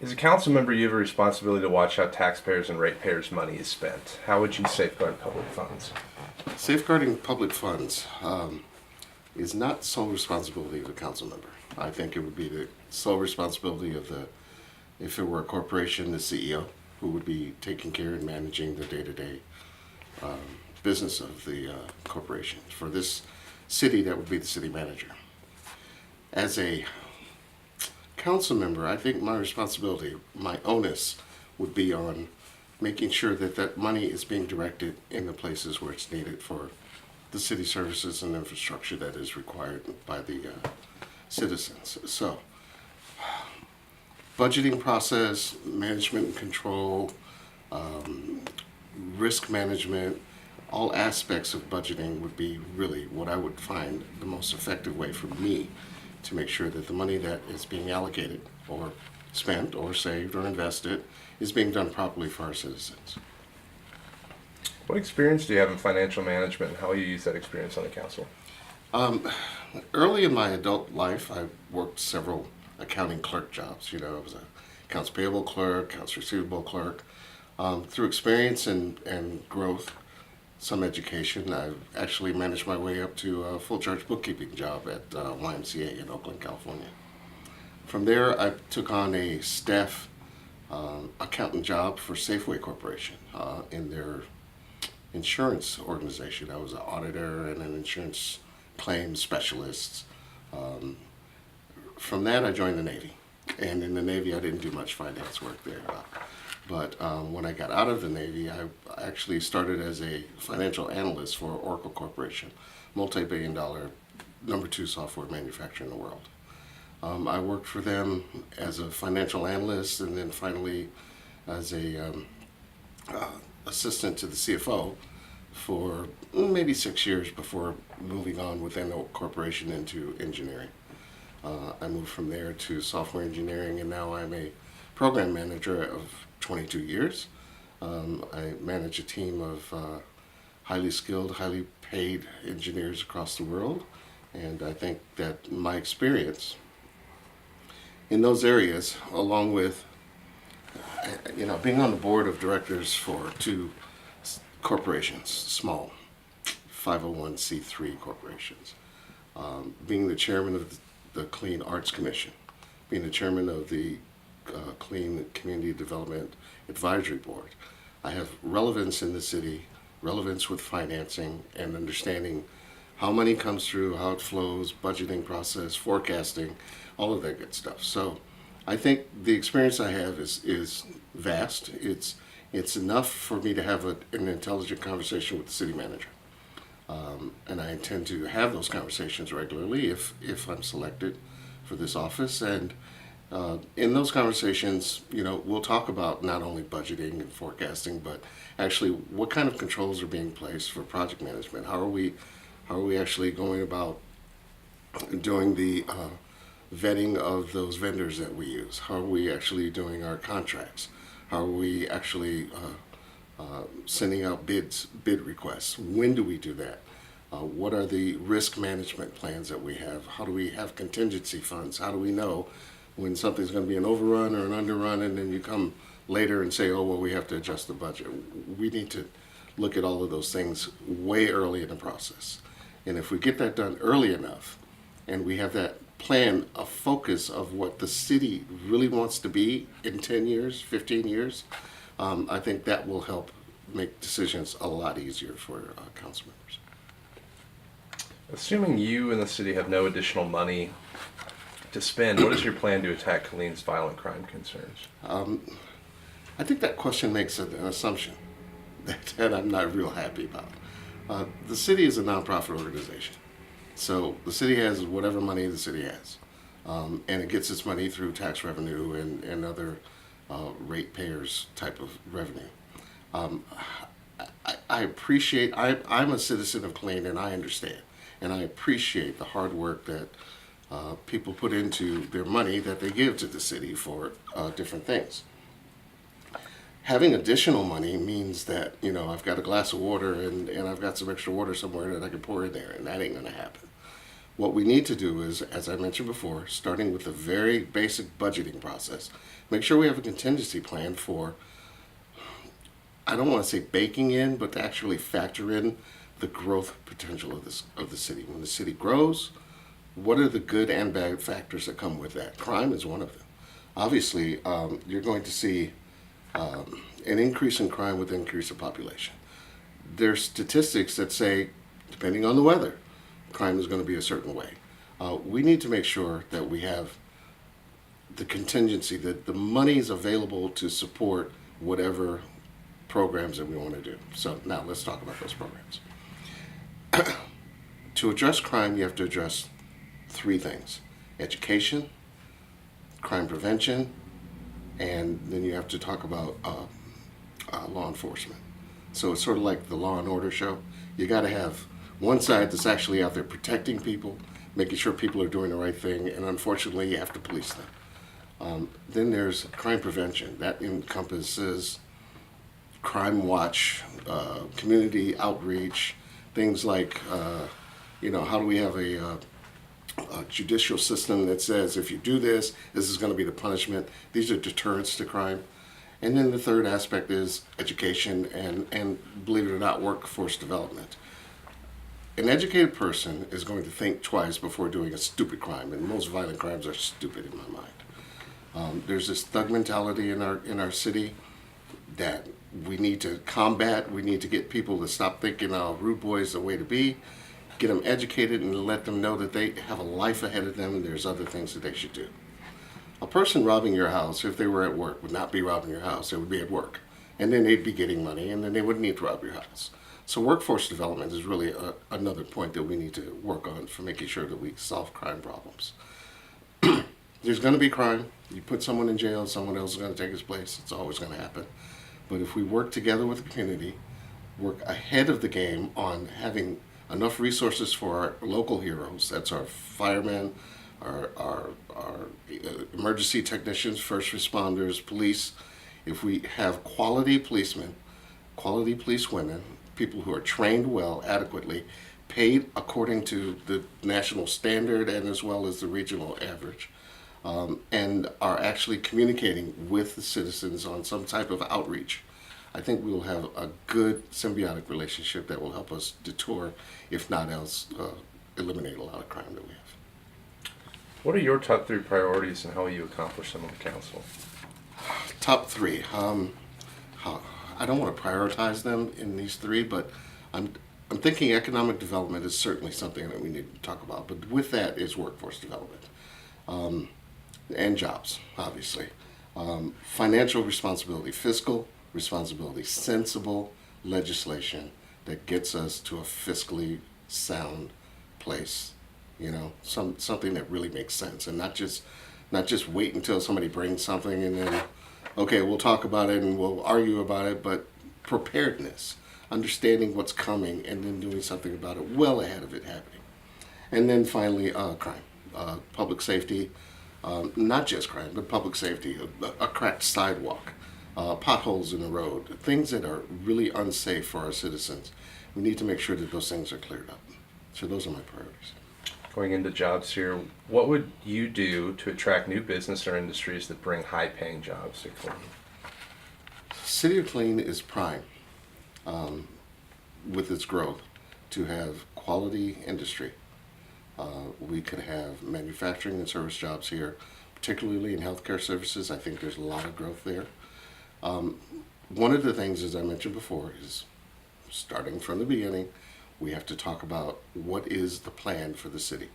As a council member, you have a responsibility to watch how taxpayers and ratepayers' money is spent. How would you safeguard public funds? Safeguarding public funds is not sole responsibility of the council member. I think it would be the sole responsibility of if it were a corporation, the CEO, who would be taking care and managing the day-to-day business of the corporation. For this city, that would be the city manager. As a council member, I think my responsibility, my onus, would be on making sure that that money is being directed in the places where it's needed for the city services and infrastructure that is required by the citizens. So, budgeting process, management and control, risk management, all aspects of budgeting would be really what I would find the most effective way for me to make sure that the money that is being allocated or spent or saved or invested is being done properly for our citizens. What experience do you have in financial management, and how will you use that experience on the council? Early in my adult life, I worked several accounting clerk jobs. I was a accounts payable clerk, accounts receivable clerk. Through experience and growth, some education, I've actually managed my way up to a full-charge bookkeeping job at YMCA in Oakland, California. From there, I took on a staff accountant job for Safeway Corporation in their insurance organization. I was an auditor and an insurance claims specialist. From that, I joined the Navy. And in the Navy, I didn't do much finance work there. But when I got out of the Navy, I actually started as a financial analyst for Oracle Corporation, multi-billion-dollar #2 software manufacturer in the world. I worked for them as a financial analyst, and then finally as a assistant to the CFO for maybe 6 years before moving on within the corporation into engineering. I moved from there to software engineering, and now I'm a program manager of 22 years. I manage a team of highly skilled, highly paid engineers across the world, and I think that my experience in those areas, along with being on the board of directors for two corporations, small 501c3 corporations, being the chairman of the Clean Arts Commission, being the chairman of the Clean Community Development Advisory Board. I have relevance in the city, relevance with financing and understanding how money comes through, how it flows, budgeting process, forecasting, all of that good stuff. So I think the experience I have is vast. It's enough for me to have an intelligent conversation with the city manager. And I intend to have those conversations regularly if I'm selected for this office. And in those conversations, we'll talk about not only budgeting and forecasting, but actually what kind of controls are being placed for project management. How are we actually going about doing the vetting of those vendors that we use? How are we actually doing our contracts? How are we actually sending out bid requests? When do we do that? What are the risk management plans that we have? How do we have contingency funds? How do we know when something's going to be an overrun or an underrun, and then you come later and say, oh, well, we have to adjust the budget? We need to look at all of those things way early in the process. And if we get that done early enough, and we have that plan, a focus of what the city really wants to be in 10 years, 15 years, I think that will help make decisions a lot easier for council members. Assuming you and the city have no additional money to spend, what is your plan to attack Killeen's violent crime concerns? I think that question makes an assumption that I'm not real happy about. The city is a nonprofit organization. So the city has whatever money the city has. And it gets its money through tax revenue and other ratepayers type of revenue. I appreciate, I'm a citizen of Killeen, and I understand. And I appreciate the hard work that people put into their money that they give to the city for different things. Having additional money means that, I've got a glass of water and I've got some extra water somewhere that I can pour in there, and that ain't going to happen. What we need to do is, as I mentioned before, starting with the very basic budgeting process, make sure we have a contingency plan for, I don't want to say baking in, but to actually factor in the growth potential of the city. When the city grows, what are the good and bad factors that come with that? Crime is one of them. Obviously, you're going to see an increase in crime with increase of population. There's statistics that say, depending on the weather, crime is going to be a certain way. We need to make sure that we have the contingency, that the money is available to support whatever programs that we want to do. So now let's talk about those programs. To address crime, you have to address three things: education, crime prevention, and then you have to talk about law enforcement. So it's sort of like the Law and Order show. You got to have one side that's actually out there protecting people, making sure people are doing the right thing, and unfortunately, you have to police them. Then there's crime prevention. That encompasses crime watch, community outreach, things like, how do we have a judicial system that says if you do this, this is going to be the punishment. These are deterrents to crime. And then the third aspect is education and believe it or not, workforce development. An educated person is going to think twice before doing a stupid crime, and most violent crimes are stupid in my mind. There's this thug mentality in our city that we need to combat. We need to get people to stop thinking rude boy is the way to be, get them educated and let them know that they have a life ahead of them and there's other things that they should do. A person robbing your house, if they were at work, would not be robbing your house. They would be at work. And then they'd be getting money, and then they wouldn't need to rob your house. So workforce development is really another point that we need to work on for making sure that we solve crime problems. There's going to be crime. You put someone in jail, someone else is going to take his place. It's always going to happen. But if we work together with the community, work ahead of the game on having enough resources for our local heroes, that's our firemen, our emergency technicians, first responders, police. If we have quality policemen, quality police women, people who are trained well, adequately, paid according to the national standard and as well as the regional average, and are actually communicating with the citizens on some type of outreach, I think we will have a good symbiotic relationship that will help us deter, if not else, eliminate a lot of crime that we have. What are your top three priorities and how will you accomplish them on the council? Top three. I don't want to prioritize them in these three, but I'm thinking economic development is certainly something that we need to talk about. But with that is workforce development and jobs, obviously. Financial responsibility, fiscal responsibility, sensible legislation that gets us to a fiscally sound place. Something that really makes sense, and not just wait until somebody brings something and then, okay, we'll talk about it and we'll argue about it, but preparedness, understanding what's coming and then doing something about it well ahead of it happening. And then finally, crime, public safety, not just crime, but public safety, a cracked sidewalk, potholes in the road, things that are really unsafe for our citizens. We need to make sure that those things are cleared up. So those are my priorities. Going into jobs here, what would you do to attract new business or industries that bring high-paying jobs to Killeen? City of Killeen is prime with its growth to have quality industry. We could have manufacturing and service jobs here, particularly in healthcare services. I think there's a lot of growth there. One of the things, as I mentioned before, is starting from the beginning, we have to talk about what is the plan for the city.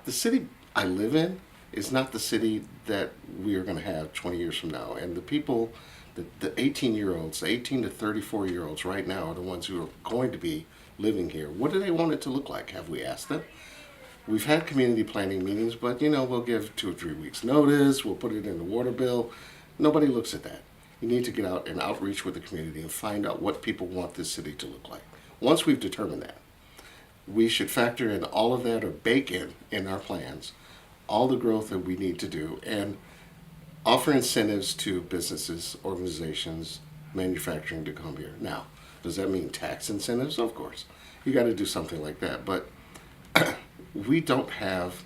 The city I live in is not the city that we are going to have 20 years from now. And the people, the 18-year-olds, the 18 to 34-year-olds right now are the ones who are going to be living here. What do they want it to look like? Have we asked them? We've had community planning meetings, but we'll give 2 or 3 weeks notice. We'll put it in the water bill. Nobody looks at that. You need to get out and outreach with the community and find out what people want this city to look like. Once we've determined that, we should factor in all of that or bake in our plans all the growth that we need to do and offer incentives to businesses, organizations, manufacturing to come here. Now, does that mean tax incentives? Of course. You got to do something like that. But we don't have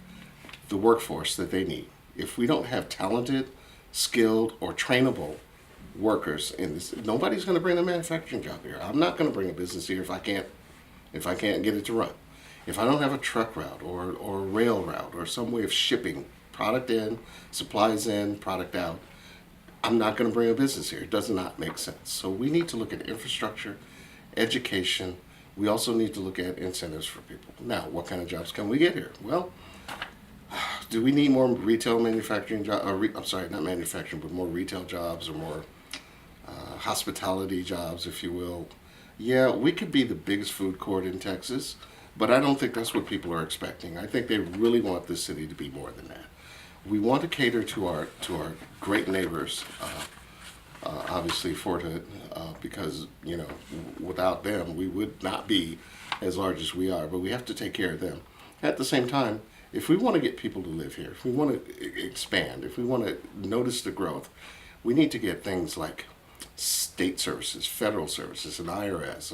the workforce that they need. If we don't have talented, skilled, or trainable workers in this, nobody's going to bring a manufacturing job here. I'm not going to bring a business here if I can't get it to run. If I don't have a truck route or a rail route or some way of shipping product in, supplies in, product out, I'm not going to bring a business here. It does not make sense. So we need to look at infrastructure, education. We also need to look at incentives for people. Now, what kind of jobs can we get here? Well, do we need more retail manufacturing jobs? I'm sorry, not manufacturing, but more retail jobs or more hospitality jobs, if you will. Yeah, we could be the biggest food court in Texas, but I don't think that's what people are expecting. I think they really want this city to be more than that. We want to cater to our great neighbors, obviously Fort Hood, because without them we would not be as large as we are. But we have to take care of them. At the same time, if we want to get people to live here, if we want to expand, if we want to notice the growth, we need to get things like state services, federal services, an IRS,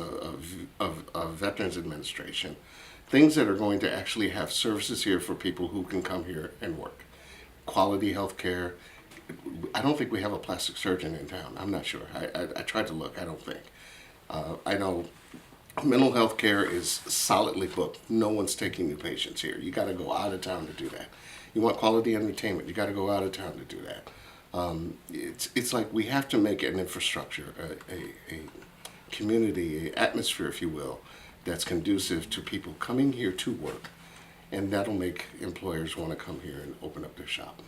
a Veterans Administration, things that are going to actually have services here for people who can come here and work. Quality health care. I don't think we have a plastic surgeon in town. I'm not sure. I tried to look. I don't think. I know mental health care is solidly booked. No one's taking new patients here. You got to go out of town to do that. You want quality entertainment. You got to go out of town to do that. It's like we have to make an infrastructure, a community, an atmosphere, if you will, that's conducive to people coming here to work. And that'll make employers want to come here and open up their shop.